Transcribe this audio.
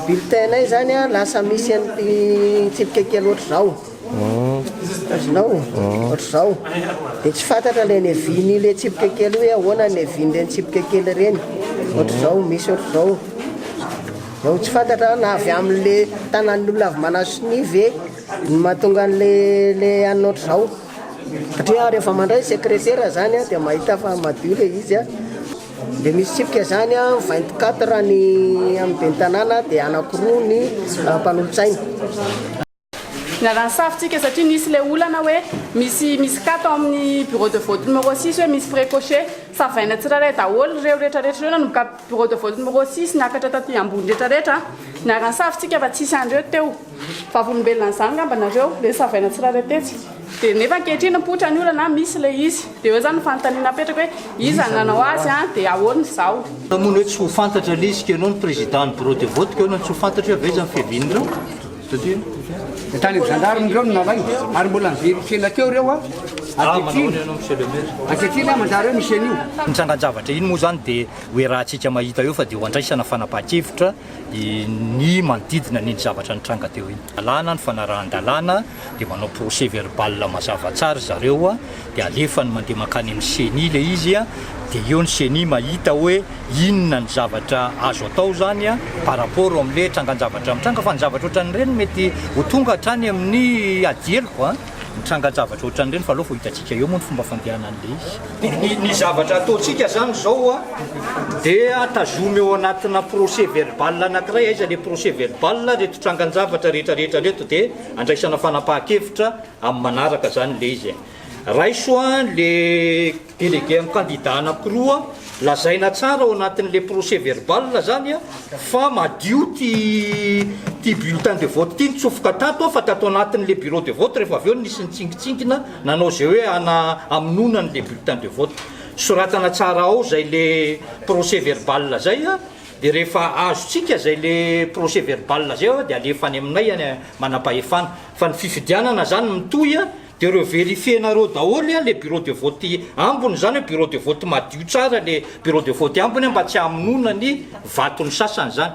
bulletin-nay zany a lasa misy an'ty tsipika kely ohatr'izao azonao ohatr'izao dia tsy fantatra le neviny le tsipika kely hoe ahoana neviny reny tsipika kely reny ohatr'izao misy ohatr'izao ao tsy fantatra na avy amin'le tanan'olona avy manaso ny ve no mahatonga an'le anina ohatr'izao satria rehefa mandray secrétaire zany a dia mahita fa madio le izy a dia misy tsipika zany a 24 ny amin'ny ben'ny tanàna dia anakiroa ny mpanolotsaina. Nalany safotsika satria nisy le olana hoe misy kato amin'ny bureau de vote numéro 6 hoe misy précoché savaina tsirairay daholo reo rehetrarehetra reo nanomboka bureau de vote numéro 6 niakatra taty ambony rehetrarehetra nalany safotsika fa tsisy andreo teo fa volombelona zany ngambanareo le savaina tsirairay tetsy dia nefa ankehitriny mipoitra ny olana misy le izy dia eo zany fanontaniana apetraka hoe izy nanao azy a dia ahoana izao mono hoe tsy ho fantatra le izy kenao ny président ny bureau de vote keo no tsy ho fantatra hoe aveza ny fiavinireo satria tany gendarme reo nalainy ary mbola niverifiena teo reo a ankehitriny a manjary hoe misy an'io nitsangan-javatra iny moa zany dia hoe raha tsika mahita eo fa dia ho andraisana fanapahan-kevitra ny manodidina niny zavatra nitranga teo iny dalàna ny fanarahan-dalàna dia manao procès verbal mazava tsara zareo a dia alefany mandeha makany amin'ny CENI le izy a dia eo ny CENI mahita hoe inona ny zavatra azo atao zany a par rapport amin'le trangan-javatra mitranga fa ny zavatra ohatran'ireny mety ho tonga hatrany amin'ny adieloko a nitrangan-javatra ohatran'ireny fa aloha vo hitantsika eo moa ny fomba fandehanan'le izy ny zavatra ataontsika zany zao a dia tazomy eo anatina procès verbal anankiray aiza le procès verbal reto trangan-javatra rehetrarehetra reto dia andraisana fanapahan-kevitra amin'ny manaraka zany le izy raisoa le délégué amin'ny candidat anakiroa lazaina tsara ao anatin'le procès verbal zany a fa madio ty bulletin de vote ty nitsofoka tato fa tato anatin'le bureau de vote rehefa avy eo nisy nitsingitsinkina nanao zay hoe aminona n'le bulletin de vote soratana tsara ao zay le procès verbal zay a dia rehefa azotsika zay le procès verbal zay dia alefany aminay manam-pahefana fa ny fifidianana zany mitoy a dia reo verifienareo daholy a le bureau de vote ambony zany hoe bureau de vote madio tsara le bureau de vote ambony mba tsy hamonona ny vatony sasany zany